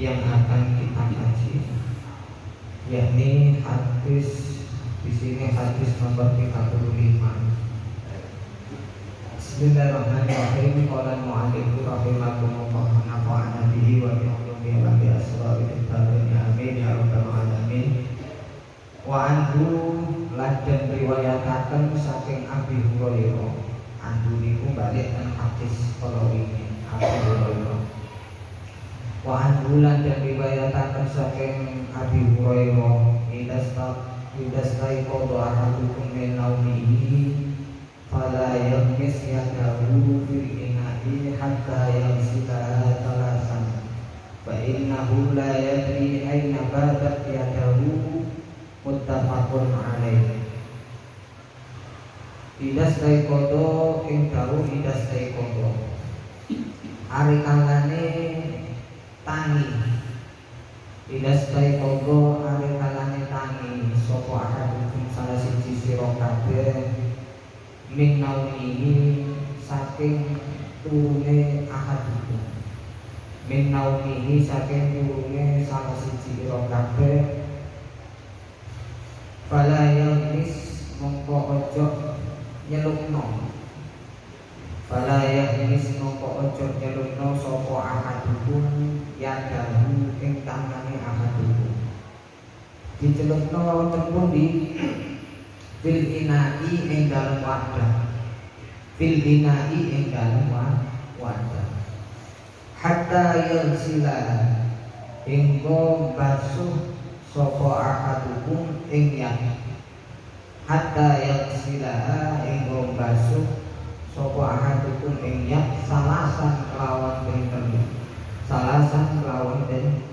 yang akan kita kaji, yakni hadis di sini hadis nomor 35. Bismillahirrahmanirrahim. Qala al-mu'allif rahimahullah wa nafa'ana bihi wa bi ulumi wa bi asraril barin amin ya rabbal alamin. Wa anhu ladan riwayataken saking Abi Hurairah. Anhu niku balik ten hadis kala wingi Abi Hurairah. Wa anhu ladan riwayataken saking Abi Hurairah idastai qada ahadukum min naumihi fala yaghmis yadahu fil ina'i hatta yaghsilaha thalasan fa innahu la yadri aina batat yadahu muttafaqun alaih. Idastai qada ing dawuh idastai qada ari kalane tangi. Idastai qada ari kalane tangi sapa ahadukum salah siji sira kabeh min naumihi saking turune ahadukum, min naumihi saking turune salah siji ira kabeh, fala yaghmis mongko ojo nyelukno, fala yaghmis mongko ojo nyelukno sapa ahadukum yadahu ing tangane ahadukum, dicelukno wonten pundi? Fil ina'i ing dalem wadah, fil ina'i ing dalem wadah, hatta yaghsila hingga basuh sapa ahadukum ing yak, hatta yaghsila hingga basuh sapa ahadukum ing yak salasan kelawan pinten, salasan kelawan pinten.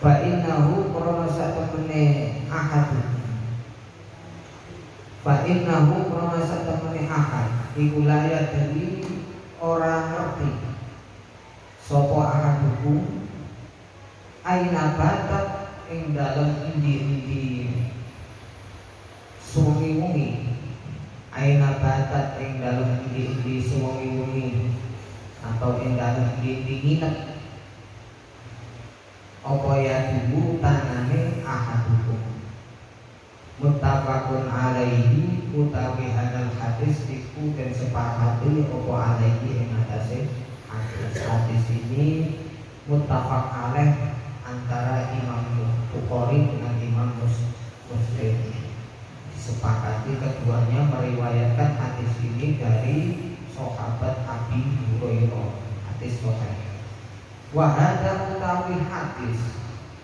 Fa innahu krana satemene ahadukum, fa innahu krana satemene ahad iku layak dari orang ngerti sapa ahadukum aina batat ing dalem endi-endi suwengi-wengi, aina batat ing dalem endi-endi suwengi-wengi atau ing dalem endi-endi nginep apa ya dulu tangane ahadukum. Muttafaqun alaihi utawi hadal hadis iku den sepakati apa alaihi ing atase hadis ini muttafaq alaih antara Imam Bukhari dengan Imam Muslim. Disepakati keduanya meriwayatkan hadis ini dari sahabat Abi Hurairah, hadis sahih. Wa hadza utawi hadis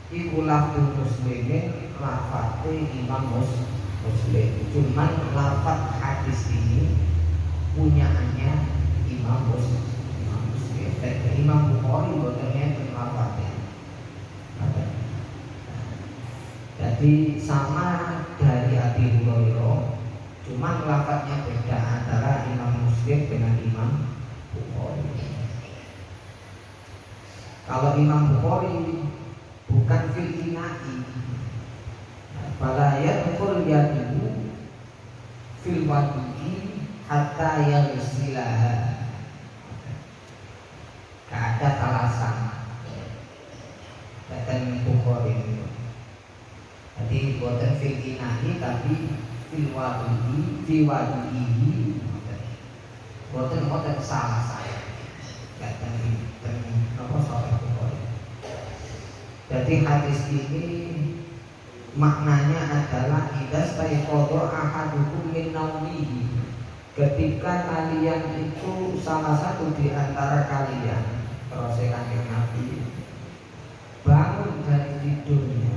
iku lafzu muslimin lafate Imam Muslim. Cuman lafaz hadis ini punyaannya Imam Muslim. Dan Imam Bukhari botennya lafate. Jadi sama dari Abi Hurairah, cuman lafaznya beda antara Imam Muslim dengan Imam Bukhari. Kalau Imam Bukhari bukan fil ina'i, fala yadkhul yadihi fil wadi'i hatta yaghsilaha. Gak ada alasan dan Bukhari. Jadi bukan fil ina'i tapi fil wadi'i, fi wadi'i. Bukan salah saya. Dan apa soal Bukhari. Jadi hadis ini maknanya adalah idas tayqadha ahadukum min naumihi, ketika kalian itu salah satu di antara kalian, terus Kanjeng Nabi bangun dari tidurnya,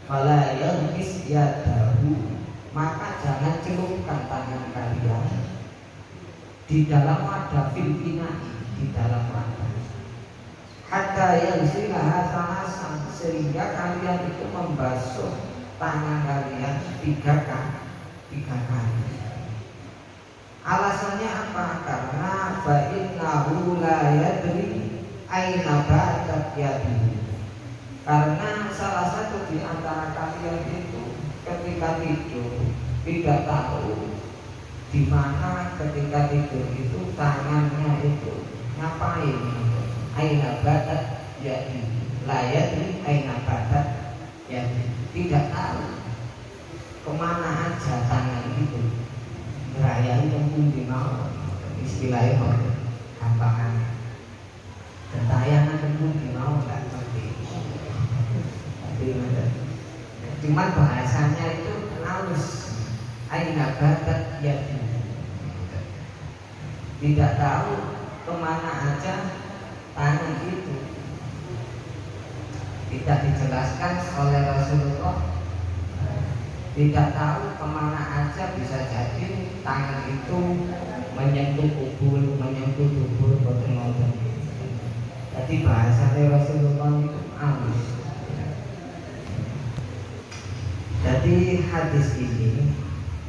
fala yaghmis yadahu, maka jangan celupkan tangan kalian di dalam wadah fil ina'i, di dalam wadah, hatta yaghsilaha salasan, sehingga kalian itu membasuh tangan kalian tiga kali. Alasannya apa? Karena fa innahu la yadri aina batat yadihi, karena salah satu di antara kalian itu ketika tidur tidak tahu di mana ketika tidur itu tangannya itu ngapain, aina batat yadi, layadi aina badat yadi, tidak tahu kemana aja tangan itu merayai yang pundi mau, istilahnya mau gampangan tayangan yang pundi mau nggak ngerti. Cuman bahasanya itu halus, aina badat yadi, tidak tahu kemana aja tangan itu. Tidak dijelaskan oleh Rasulullah, tidak tahu kemana aja, bisa jadi tangan itu menyentuh kubur, menyentuh dubur, boten-boten. Jadi bahasanya Rasulullah itu halus. Jadi hadis ini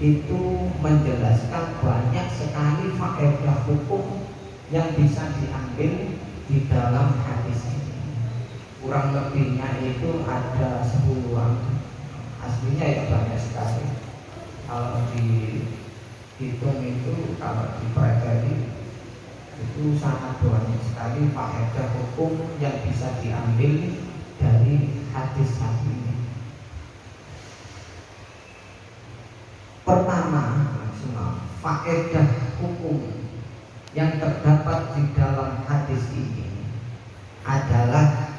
itu menjelaskan banyak sekali faedah hukum yang bisa diambil di dalam hadis ini. Kurang lebihnya itu ada 10-an. Aslinya ya banyak sekali. Kalau dihitung itu, kalau dipelajari itu sangat banyak sekali faedah hukum yang bisa diambil dari hadis ini. Pertama, faedah hukum yang terdapat di dalam hadis ini adalah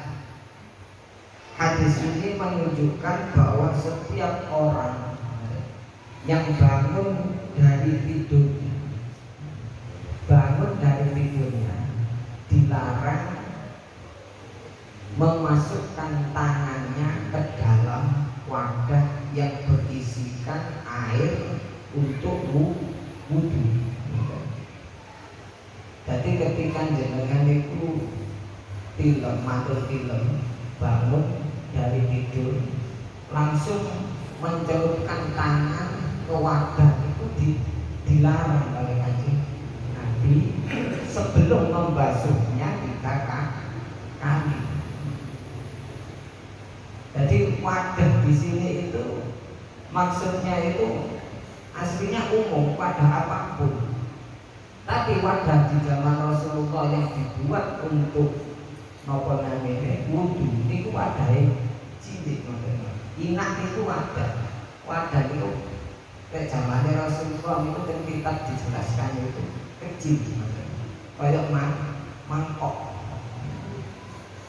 hadis ini menunjukkan bahwa setiap orang yang bangun dari tidurnya dilarang memasukkan tangannya ke dalam wadah yang berisikan air untuk wudhu. Jadi ketika jenengan itu matur tilem bangun dari tidur, langsung mencelupkan tangan ke wadah itu dilarang oleh Kanjeng Nabi sebelum membasuhnya 3 kali. Jadi wadah di sini itu maksudnya itu aslinya umum pada apapun. Tapi wadah di zaman Rasulullah yang dibuat untuk nopo namanya wudhu itu wadahnya cilik, inak itu wadah itu kayak zamannya Rasulullah itu dan kitab dijelaskan itu kecil, kayak mangkok.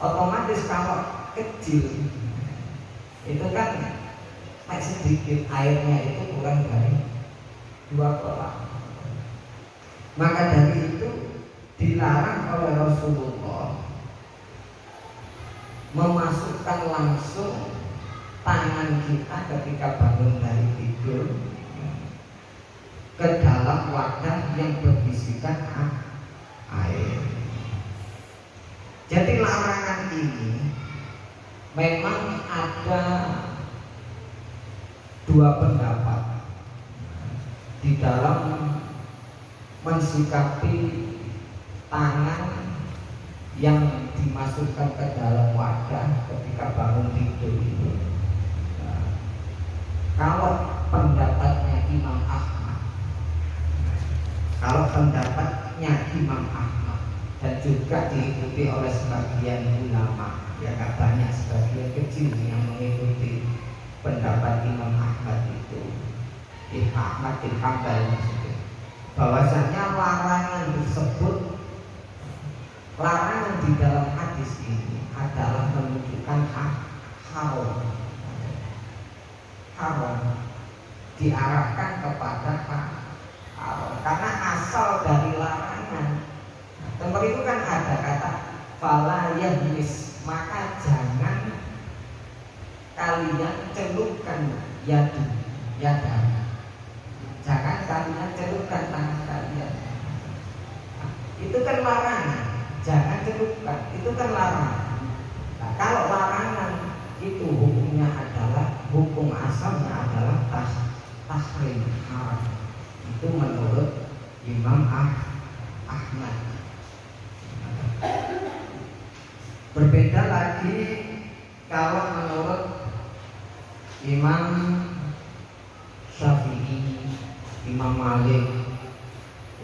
Otomatis kalau kecil itu kan sedikit, airnya itu kurang dari 2 kolam. Maka dari itu dilarang oleh Rasulullah memasukkan langsung tangan kita ketika bangun dari tidur ke dalam wadah yang berisikan air. Jadi larangan ini memang ada 2 pendapat di dalam mensikapi tangan yang dimasukkan ke dalam wadah ketika bangun tidur itu. Kalau pendapatnya Imam Ahmad, dan juga diikuti oleh sebagian ulama, ya gak banyak, sebagian kecil yang mengikuti pendapat Imam Ahmad itu, Ahmad bin Hanbal maksudnya, bahwasanya larangan di dalam hadis ini adalah menunjukkan haram, diarahkan kepada haram, karena asal dari larangan. Tempat itu kan ada kata fala yahmis, maka jangan kalian celupkan yada, jangan kalian celupkan tangan kalian. Itu kan larangan, jangan celupkan, itu kan larangan. Nah, kalau larangan itu hukumnya adalah, hukum asalnya adalah tahrim, haram. Itu menurut Imam Ahmad. Berbeda lagi kalau menurut Imam Syafi'i, Imam Malik,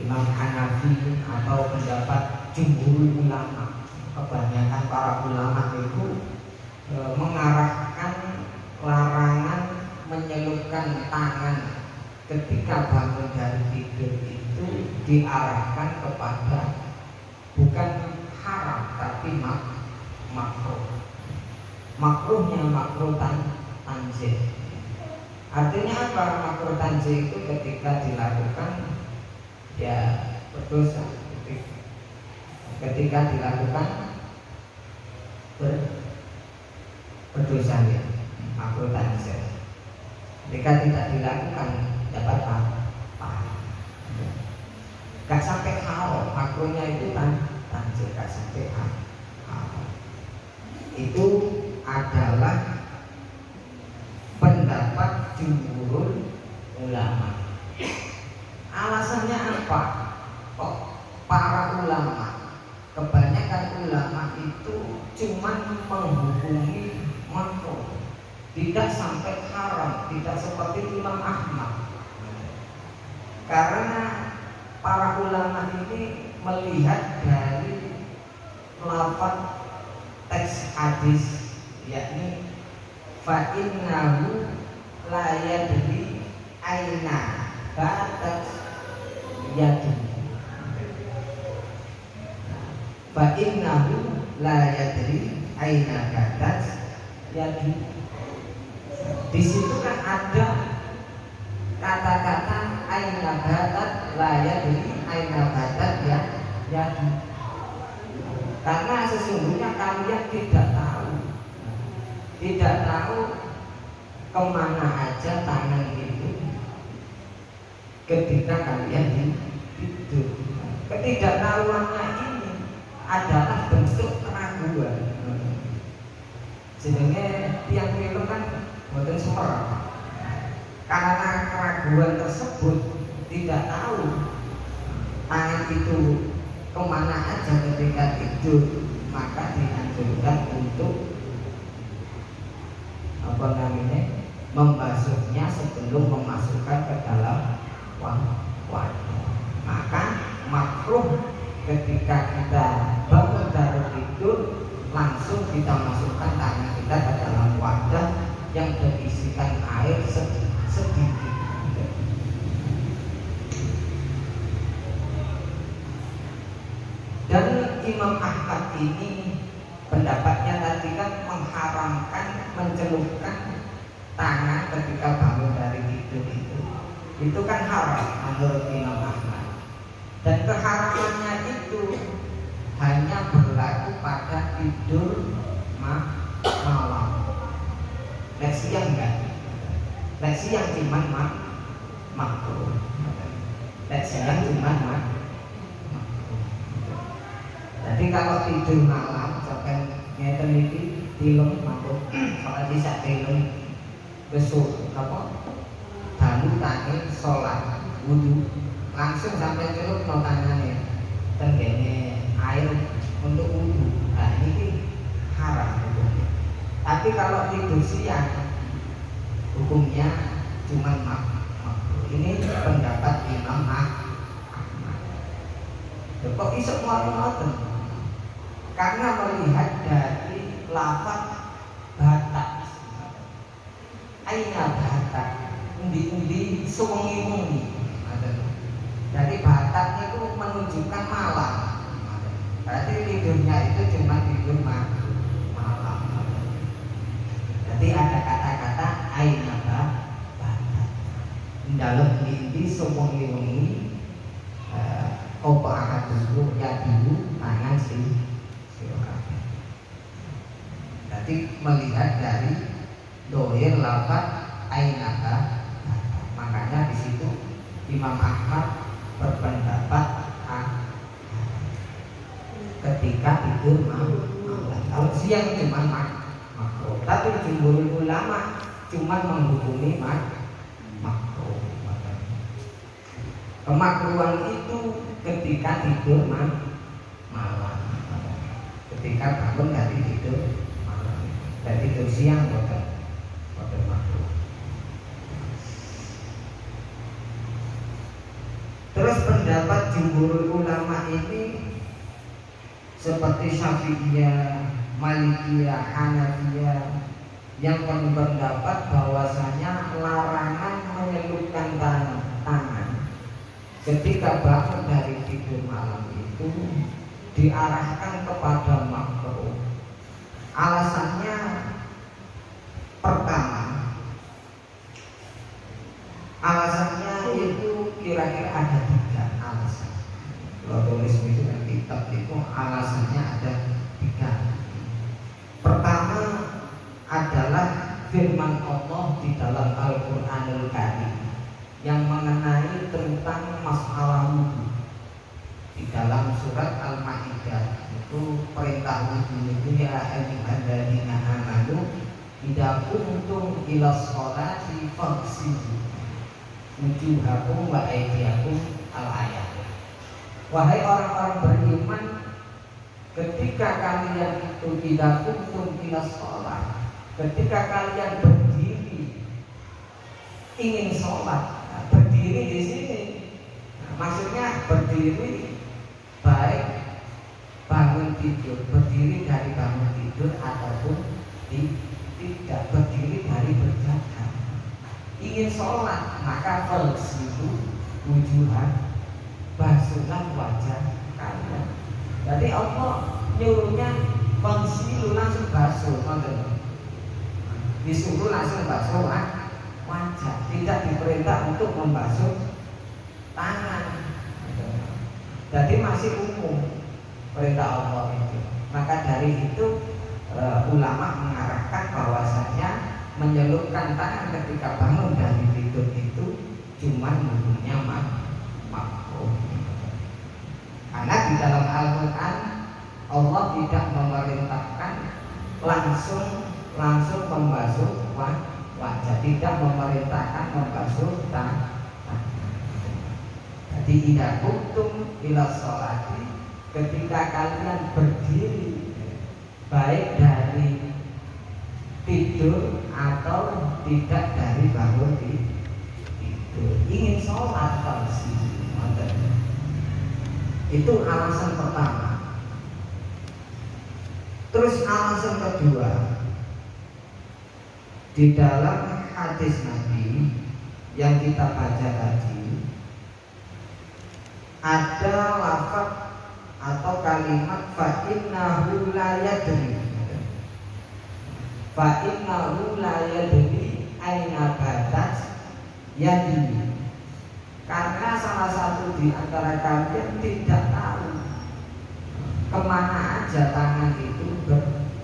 Imam Hanafi, atau pendapat jumhur ulama. kebanyakan para ulama itu mengarahkan larangan menyelupkan tangan ketika bangun dari tidur itu diarahkan kepada bukan haram tapi makruh. Makruhnya makruh tanzih. Artinya apa? Makruh tanzih itu ketika dilakukan ya berdosa. Ketika dilakukan berdosa ya, makruh tanzih. Ketika tidak dilakukan dapat pahala. Gak sampai haram, makruhnya itu tanzih, gak sampai haram. Itu adalah pendapat jumhur ulama. Alasannya apa? Kok para ulama, kebanyakan ulama itu cuma menghukumi makruh, tidak sampai haram, tidak seperti Imam Ahmad. Karena para ulama ini melihat dari lafaz teks hadis, yakni fa innahu la yadri aina batat yadu. Fa innahu la yadri aina batat yadu. Di situ kan ada kata-kata aina batat la yadri aina batat yadu. Karena sesungguhnya kalian tidak tahu kemana aja tangan itu ketika kalian tidur. Ketidaktahuannya ini adalah bentuk keraguan. Sebenarnya tiang film kan boten semerap. Karena keraguan tersebut tidak tahu tangan itu kemana aja ketika tidur, maka dianjurkan untuk membasuhnya sebelum memasukkan ke dalam wadah. Maka makruh ketika kita bangun dari tidur langsung kita masukkan tangan kita ke dalam wadah yang berisikan air sedikit. Dan Imam Ahmad ini pendapatnya tadi kan mengharamkan mencelupkan tangan ketika bangun dari tidur itu kan haram menurut Imam Ahmad. Dan keharamannya itu hanya berlaku pada tidur malam. Nek siang enggak. Nek siang cuma makruh. Nek siang cuma jadi kalau tidur malam sampai ngeten iki film makruh. Kalau bisa film besok apa? Dalu tangi sholat wudu langsung sampai celup no tangannya tenggene air untuk wudu. Nah ini haram hukumnya. Tapi kalau tidur siang hukumnya cuma makruh. Ini pendapat Imam Ahmad. Kok iso ngoten? Karena melihat dari lafaz batak, aina batak, undi-undi sewengi-wengi. Jadi batak itu menunjukkan malam. Berarti tidurnya itu cuma tidur malam. Jadi ada kata-kata aina batak. Dalam mimpi sewengi-wengi opo akan dulu ya dulu tangan sih. Jadi melihat dari dohir lafaz ainaka, makanya di situ Imam Ahmad berpendapat ketika tidur malam. Kalau siang cuma makruh, tapi jumhur ulama cuma menghukumi makruh. Kemakruhan itu ketika tidur malam, ketika bangun dari tidur malam, dan tidur siang boten makruh. Terus pendapat jumhur ulama ini seperti Syafi'iyah, Malikiyah, Hanafiyah yang berpendapat bahwasanya larangan menyelupkan tangan ketika bangun dari tidur malam itu diarahkan kepada makruh. Alasannya pertama, alasannya itu kira-kira ada 3 alasan. Kalau tulis itu kan kitab itu alasannya ada 3. Pertama adalah firman Allah di dalam Al-Qur'anul Karim yang mengenai tentang masalah wudu. Di dalam surat Al-Maidah itu perintah wudu itu ya ayyuhalladzina amanu idza qumtum ila sholati faghsilu wujuhakum wa aydiyakum al-ayat. Wahai orang-orang beriman, ketika kalian itu idza qumtum ila sholat, ketika kalian berdiri ingin sholat, berdiri di sini maksudnya berdiri baik bangun tidur, berdiri dari bangun tidur ataupun tidak berdiri dari berjalan. Ingin sholat maka falsifu wujuhan, basuhlah wajah kalian. Jadi Allah nyuruhnya falsifu langsung basuh, disuruh langsung basuh wajah, tidak diperintah untuk membasuh tangan. Jadi masih umum perintah Allah itu. Maka dari itu ulama mengarahkan bahwasanya menyelupkan tangan ketika bangun dari tidur itu cuma hukumnya makruh. Karena di dalam Al-Quran Allah tidak memerintahkan langsung membasuh wajah, tidak memerintahkan membasuh tangan. Jadi idza qumtum ila sholati, ketika kalian berdiri baik dari tidur atau tidak dari bangun tidur, ingin sholat itu alasan pertama. Terus alasan kedua, di dalam hadis Nabi yang kita baca tadi ada lafaz atau kalimat fa innahu la yadri, fa innahu la yadri aina batat yadi, karena salah satu di antara kalian tidak tahu kemana aja tangan itu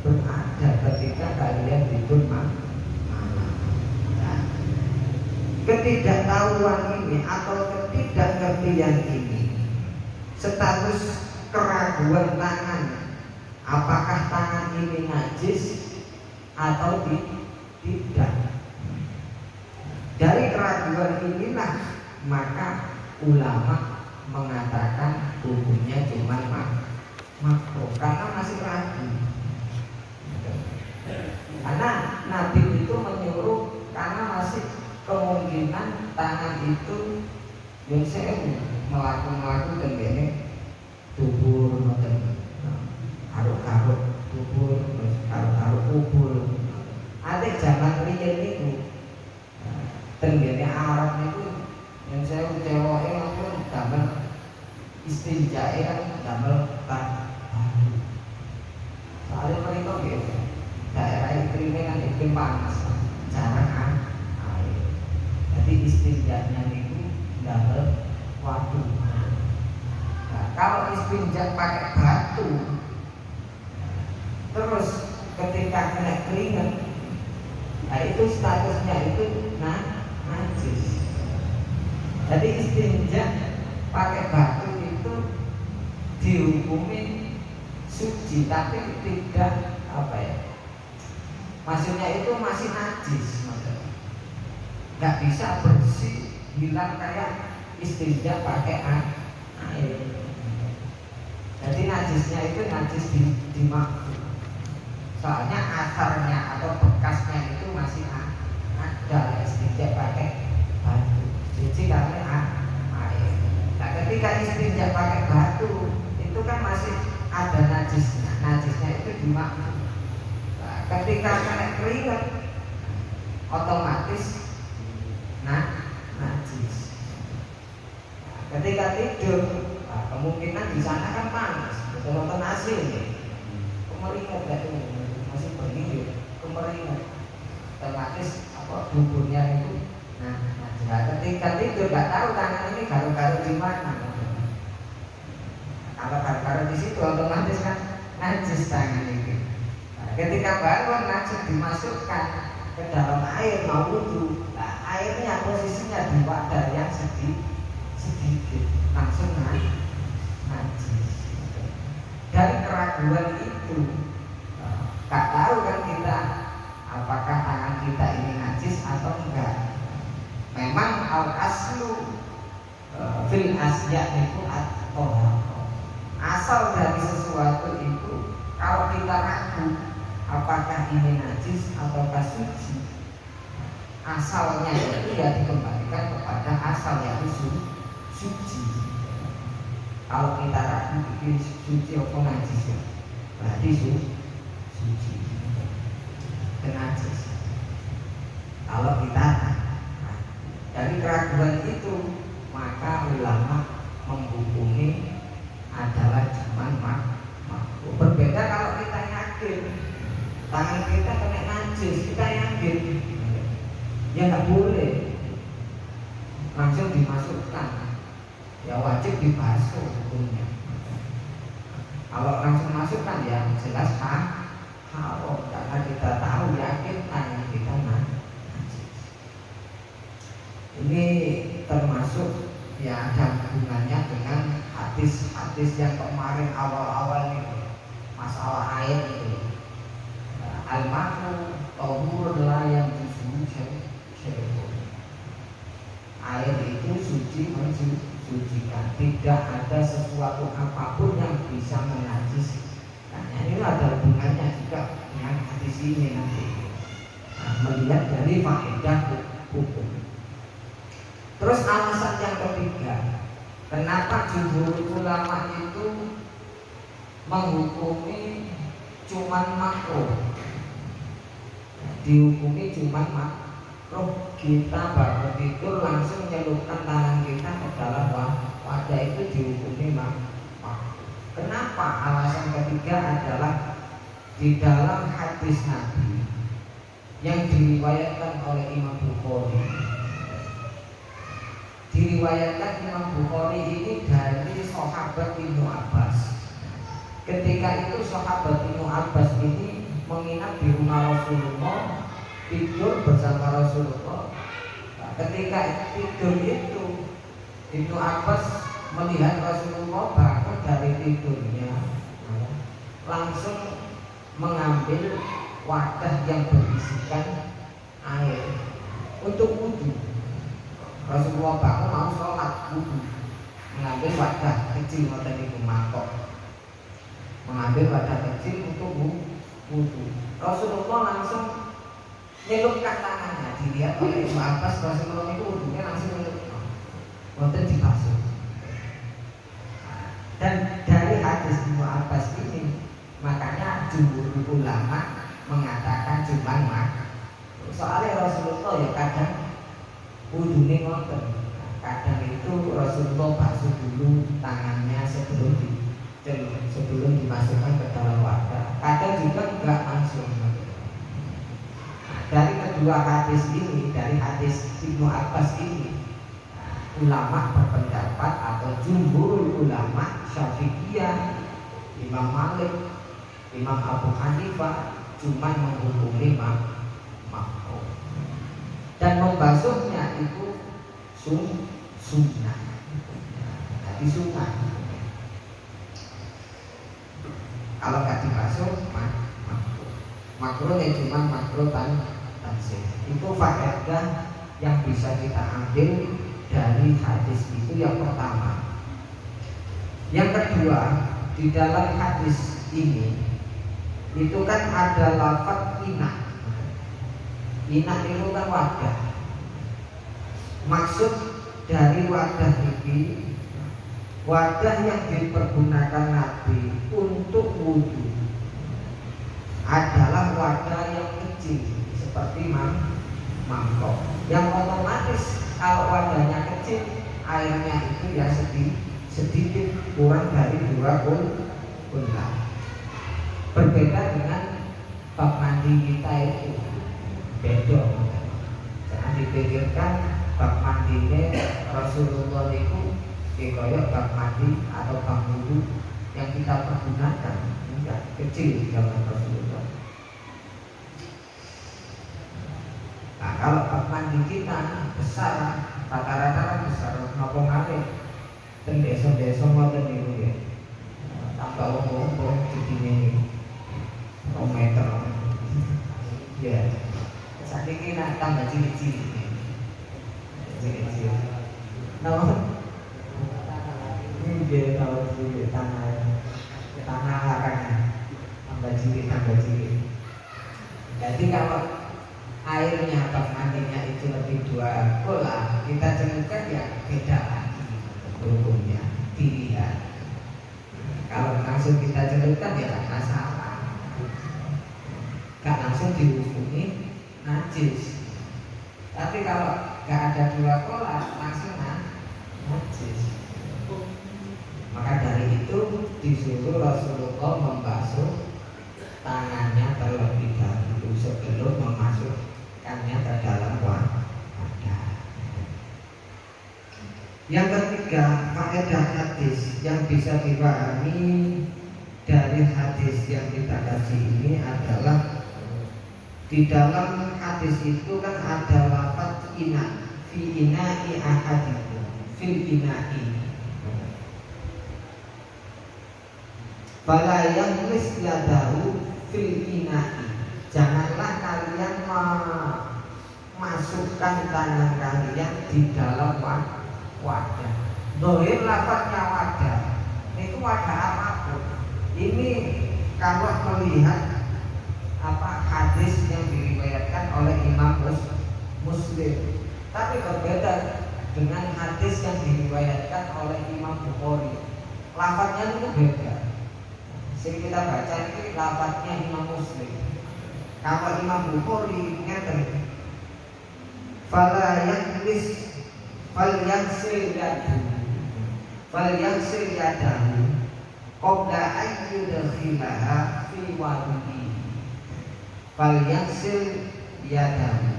berada ketika kalian tidur malam. Ketidaktahuan ini atau ketidakngertian ini, status keraguan tangan, apakah tangan ini najis atau tidak. Dari keraguan inilah maka ulama mengatakan hukumnya cuma makruh karena masih ragu. Karena Nabi itu menyuruh karena masih kemungkinan tangan itu yang saya melakukan begini tubur, garuk-garuk tubur, garuk-garuk kubur. Ada zaman riyen niku tenggene Arab niku yang saya cewek itu damel istinjae kan damel baru. Soalnya mereka gitu daerah iklimnya kan iklim panas, jarang air. Jadi istinjanya itu damel waktu. Nah, kalau istinja pakai batu, terus ketika kena keringat, nah itu statusnya itu najis. Jadi istinja pakai batu itu dihukumi suci, tapi tidak maksudnya itu masih najis, nggak bisa bersih hilang kayak istinja pakai air. Jadi najisnya itu najis di makhluk. Soalnya asarnya atau bekasnya itu masih ada istinja pakai batu. Jadi karena air. Nah ketika istinja pakai batu itu kan masih ada najis dimakan. Nah, ketika kena keringat otomatis najis. Nah, ketika tidur kemungkinan di sana kan panas, nonton AC nih, kemeringat nggak tuh masih berdiri, kemeringat, otomatis buburnya itu. Nah, ketika tidur nggak tahu tangan ini garu-garu di mana. Kalau garu-garu di situ otomatis kan najis tangan ini. Nah, ketika bangun najis dimasukkan ke dalam air mau wudhu. Nah, airnya posisinya di wadah yang sedikit langsung najis. Dari keraguan itu nggak tahu kan kita apakah tangan kita ini najis atau enggak. Memang al-aslu fil asya itu asal dari sesuatu itu kalau kita ragu apakah ini najis ataukah suci, asalnya itu ya dikembalikan kepada asal yaitu suci. Kalau kita ragu ini suci atau najis, berarti suci dan najis. Kalau kita dari keraguan itu, maka ulama menghukumi adalah cuman makruh. Berbeda kalau kita yakin tangan kita kena najis, kita yakin ya nggak boleh langsung dimasukkan, ya wajib dibasuh hukumnya. Kalau langsung masukkan ya jelas haram karena kita tahu yakin tangan kita najis. Ini termasuk ya ada hubungannya dengan hadis-hadis yang kemarin awal-awal ini masalah air itu. Al-ma'u tahur la yang disuci. Air itu suci mensucikan, tidak ada sesuatu apapun yang bisa menajis. Nah, ini ada hubungannya juga dengan hadis ini nanti. Nah, melihat dari faedah hukum. Terus alasan yang ketiga, kenapa jumhur ulama itu menghukumi cuman makruh? Dihukumi cuman makruh, kita bangun tidur langsung nyelupkan tangan kita ke dalam wadah itu dihukumi makruh. Kenapa? Alasan ketiga adalah di dalam hadis Nabi yang diriwayatkan oleh Imam Bukhari. Diriwayatkan Imam Bukhari ini dari sahabat Ibnu Abbas. Ketika itu sahabat Ibnu Abbas ini menginap di rumah Rasulullah, tidur bersama Rasulullah. Nah, ketika tidur itu Ibnu Abbas melihat Rasulullah bangun dari tidurnya, langsung mengambil wadah yang berisikan air untuk wudhu. Rasulullah bangun mau sholat wudhu, mengambil wadah kecil ngoten niku mangkok, mengambil wadah kecil untuk wudhu. Rasulullah langsung nyelupkan tangannya, dilihat oleh Ibnu Abbas. Rasulullah itu wudhunya langsung nyelupkan, ngoten dibasuh. Dan dari hadis Ibnu Abbas ini makanya jumhur ulama mengatakan cuman soalnya Rasulullah ya kadang wudhunya ngoten. Kadang itu Rasulullah basuh dulu tangannya sebelum dimasukkan ke dalam wadah. Kadang juga enggak langsung. Dari kedua hadis ini, dari hadis Ibnu Abbas ini, ulama berpendapat atau jumhur ulama Syafi'iyah, Imam Malik, Imam Abu Hanifah cuma menghukumi makruh. Dan membasuhnya itu sunnah. Jadi sunnah. Kalau nggak dibasuh makruh. Makruh ya cuma makruh tanzih. Itu faedah yang bisa kita ambil dari hadis itu yang pertama. Yang kedua, di dalam hadis ini itu kan ada lafaz inak. Inak itu kan wadah. Maksud dari wadah ini wadah yang dipergunakan Nabi untuk wudhu. adalah wadah yang kecil seperti mangkok, yang otomatis kalau wadahnya kecil airnya itu ya sedikit kurang dari 2 kulkas. Berbeda dengan bak mandi kita itu beda. Jangan dipikirkan bak mandinya Rasulullah itu kayak bak mandi atau bak wudu yang kita pergunakan, enggak, kecil zaman Rasulullah. Nah, kalau bak mandi kita besar, rata-rata besar, nopo ngale, ten desa-desa ngoten niku ya. Tambah wong-wong segini 2 meter. Ya. Saking ini tambah cilik-cilik. Cilik-cilik. Nah, ini dia tahu di tanah akarnya tambah cilik. Jadi kalau airnya bak mandinya itu lebih 2 kolam, kita celupkan ya beda lagi hukumnya, pilihan. Kalau langsung kita celupkan ya tidak masalah, gak langsung dihukumi najis. Tapi kalau gak ada 2 kolam langsung najis. Maka dari itu disuruh Rasulullah membasuh tangannya terlebih dahulu sebelum memasukkannya ke dalam wadah. Yang ketiga, faedah hadis yang bisa dipahami dari hadis yang kita kaji ini adalah di dalam hadis itu kan ada lafaz ina, fi ina'i ahadikum, fil ina'i. Fala yahlis yadahu fil ina'i. Janganlah kalian memasukkan tangan kalian di dalam wadah. Dohir lafaznya wadah. Itu wadah apapun. Ini kalau melihat hadis yang diriwayatkan oleh Imam Muslim. Tapi berbeda dengan hadis yang diriwayatkan oleh Imam Bukhari. Lafaznya itu beda. Sing kita baca ini lafaznya Imam Muslim. Kalau Imam Bukhari ngeten, fala yahlis falyaghsil yadahu qabla an yudkhilaha fi wudu'i. Falyaghsil yadahu.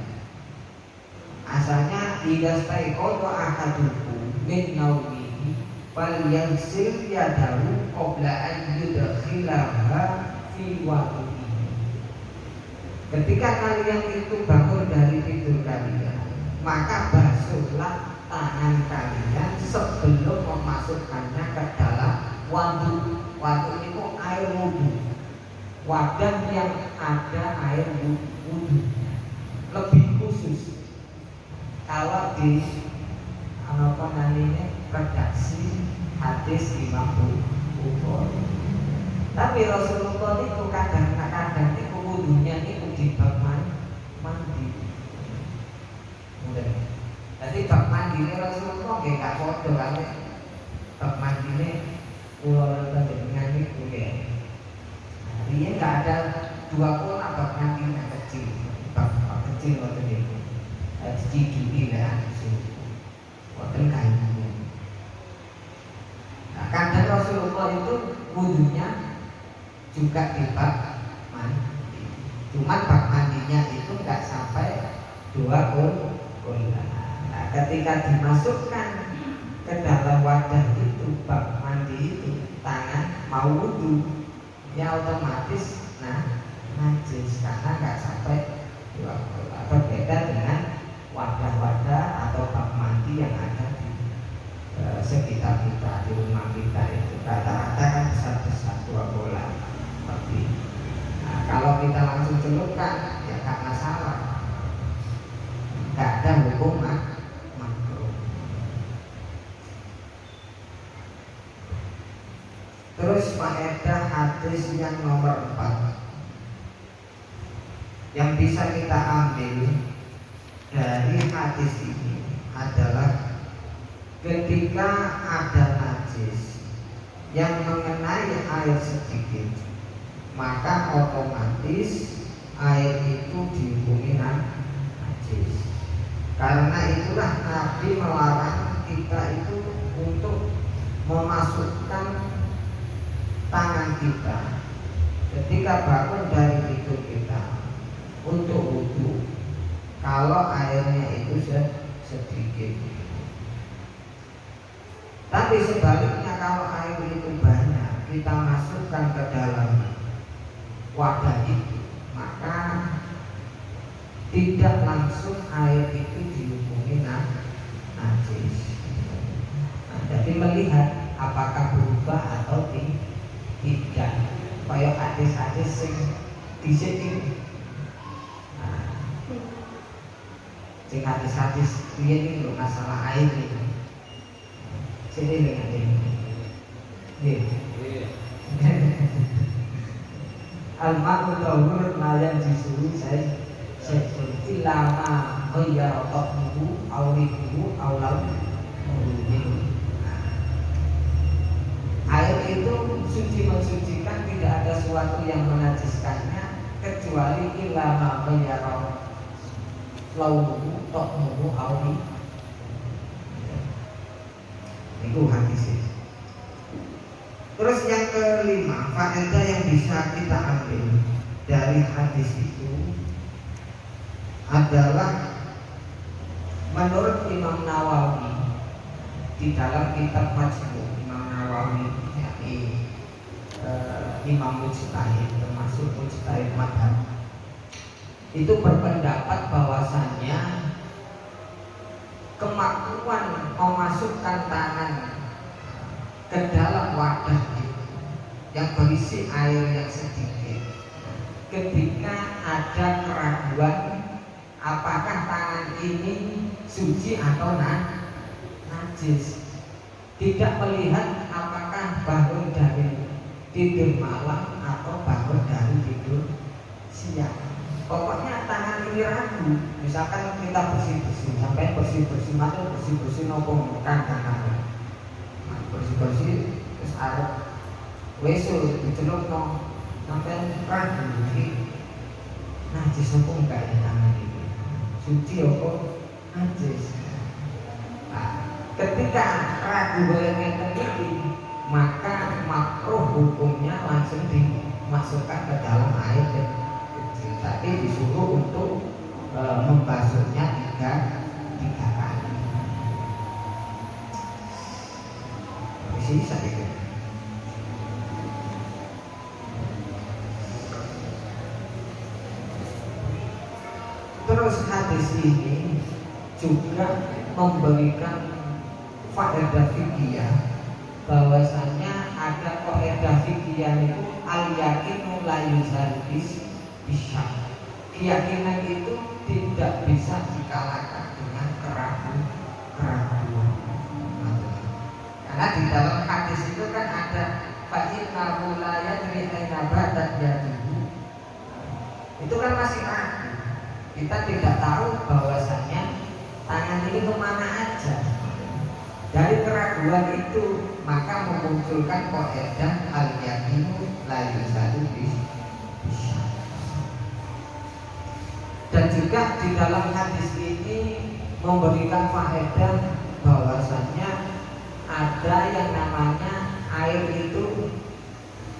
Asalnya idza staiqadha ahadukum min naumihi falyaghsil yadahu qabla an yudkhilaha fi wudu'i. Ketika kalian itu bangun dari tidur kalian, maka basuhlah tangan kalian sebelum memasukkannya ke dalam waduk. Waduk itu air wudhu, wadah yang ada air wudhu. Lebih khusus kalau di redaksi hadis Imam Bukhari. Tapi Rasulullah itu kadang-kadang itu wudhunya itu di bak mandi. Jadi bak mandi ini Rasulullah gak foto kali. Bak mandi ini pulau dengan itu ya. Dia nggak ada 2 kolam bak mandi yang kecil. Bak kecil waktu itu. Sedikit lah. Waktu kayu. Nah, kadang Rasulullah itu wudhunya juga di bak mandi. Cuman bak mandinya itu nggak sampai 2 kolam. Nah, ketika dimasukkan ke dalam wadah itu, bak mandi itu, tangan mau wudhu, ya otomatis najis karena nggak sampai 2 kolam. Berbeda dengan wadah-wadah atau bak mandi yang ada di sekitar kita, di rumah kita itu rata-rata kan besar-besar 2 kolam. Tapi kalau kita langsung celupkan ya nggak masalah, nggak ada hukum makruh. Terus faedah hadis yang nomor 4 yang bisa kita ambil dari hadis ini adalah ketika ada najis yang mengenai air sedikit, maka otomatis air itu dihukumi najis. Karena itulah Nabi melarang kita itu untuk memasukkan tangan kita ketika bangun dari tidur kita untuk wudu kalau airnya itu sedikit. Tapi sebaliknya kalau air itu banyak, kita masukkan ke dalam wadah itu, maka tidak langsung air itu dihukumi najis. Nah, jadi melihat apakah berubah atau tidak. Kayak hadis-hadis sing dhisik iki. Nah, sing hadis-hadis piye iki lho masalah air iki. Sini dengan ini. Nggih. Al-ma'u tahur layan jisuri saya ilama ghayya raqabuhu awrihu awlau murubin. Air itu suci mensucikan, tidak ada sesuatu yang menajiskannya kecuali ilama ghayya launuhu ta'muhu awri. Itu hadis. Terus yang kelima, faedah yang bisa kita ambil dari hadis itu adalah menurut Imam Nawawi di dalam kitab Majmu', Imam Nawawi yakni Imam Mujtahid, termasuk Mujtahid Madhab, itu berpendapat bahwasannya kemampuan memasukkan tangan ke dalam wadah itu yang berisi air yang sedikit ketika ada keraguan apakah tangan ini suci atau najis, tidak melihat apakah bangun dari tidur malam atau bangun dari tidur siang. Pokoknya tangan ini ragu. Misalkan kita bersih-bersih, sampai bersih-bersih macam bersih-bersih nopo tangan, bersih-bersih terus arep wesul dicelupno sampai ragu iki najis apa enggak ya tangan ini, suci apa najis. Nah, ketika ragu ngeten iki, maka makruh hukumnya langsung dimasukkan ke dalam air kecil, tapi disuruh untuk membasuhnya tiga kali. Di sini saya ikut. Terus hadis ini juga memberikan faedah fikih bahwasanya ada faedah fikih itu al-yaqinu la yuzal bisa. Keyakinan itu tidak bisa dikalahkan dengan keraguan. Karena di dalam hadis itu kan ada fa'innahu la yadri aina badat yaduhu. Itu kan masih ragu. Kita tidak tahu bahwasanya tangan ini kemana aja. Dari keraguan itu maka memunculkan faedah al-yaqinu la yuzal bisa. Dan juga di dalam hadis ini memberikan faedah bahwasanya ada yang namanya air itu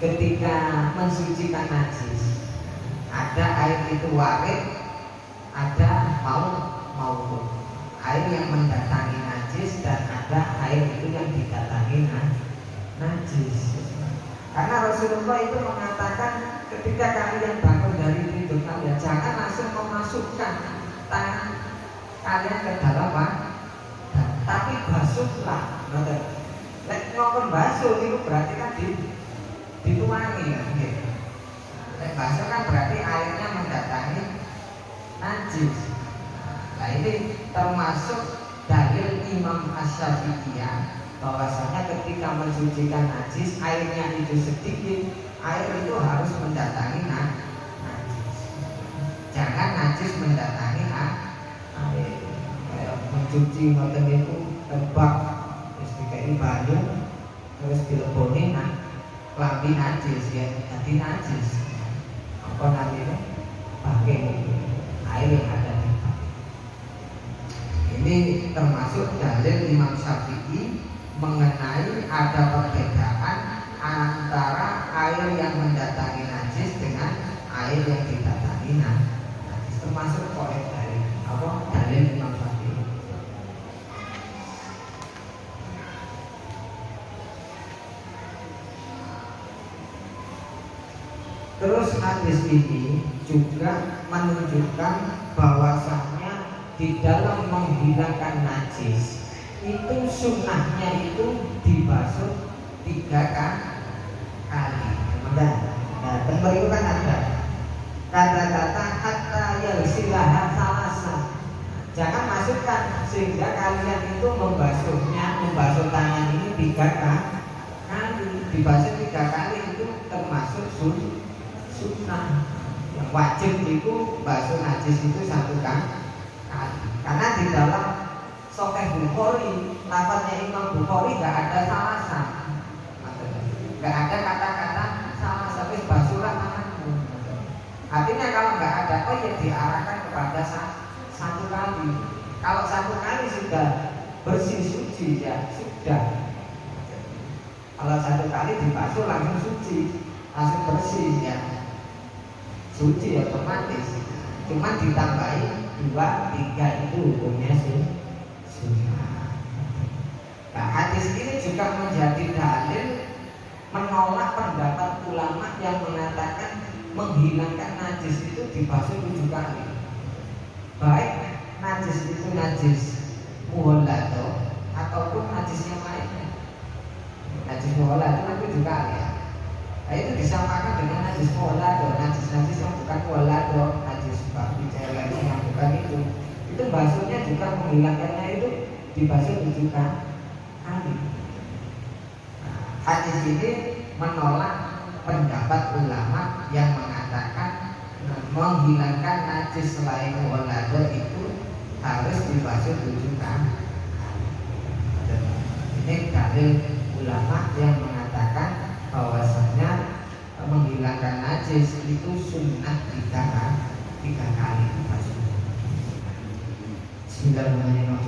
ketika mensucikan najis. Ada air itu warid, ada maut. Air yang mendatangi najis dan ada air itu yang didatangi najis. Karena Rasulullah itu mengatakan ketika kalian bangun dari tidur kalian jangan langsung memasukkan tangan kalian ke dalam wadah, tapi basuhlah. Lek ngomong basuh itu berarti kan dituangi kan gitu. Lek basuh kan berarti airnya mendatangi najis. Nah ini termasuk dalil Imam Asy-Syafi'iyah bahwasanya ketika mensucikan najis airnya itu sedikit, air itu harus mendatangi najis. Jangan najis mendatangi air. Kayak mencuci ngoten itu tebak terus dikai banyu terus dileboni klambi najis ya, jadi najis. namanya pakai air yang ada di bak. Ini termasuk dalil Imam Syafi'i mengenai ada perbedaan antara air yang mendatangi najis dengan air yang didatangi najis. Termasuk poin dari dalil Imam Syafi'i. Terus hadis ini juga menunjukkan bahwasannya di dalam menghilangkan najis itu sunnahnya itu dibasuh 3 kali. Nah, kembali kan ada kata-kata hatta yalsilaha salasa. Jangan masukkan sehingga kalian itu membasuh tangan ini 3 kali. Dibasuh 3 kali itu termasuk sunnah. Yang wajib itu basuh najis itu 1 kali. Karena di dalam Sahih Bukhari, lafaznya Imam Bukhari nggak ada salasa, nggak ada kata-kata salasa, tapi basuhlah tanganmu. Artinya kalau nggak ada, ya diarahkan kepada 1 kali. Kalau 1 kali sudah bersih suci ya sudah. Kalau 1 kali dibasuh langsung suci, langsung bersih ya. Suci otomatis, cuma ditambahi 2, 3 itu hukumnya sunnah. Nah, hadis ini juga menjadi dalil menolak pendapat ulama yang mengatakan menghilangkan najis itu dibasuh 7 kali. Baik najis itu najis muhollato ataupun najis yang lainnya. Najis muhollato itu 7 kali ya. Nah, itu disamakan dengan najis muhollato, najis-najis yang bukan muhollato, najis babi celeng yang bukan itu basuhnya juga menghilangkannya itu dibasuh 7 kali. Hadis ini menolak pendapat ulama yang mengatakan menghilangkan najis selain muhollato itu harus dibasuh 7 kali. Ini dalil ulama yang mengatakan bahwasanya menghilangkan najis itu sunnah 3 kali dibasuh. Bismillahirrahmanirrahim.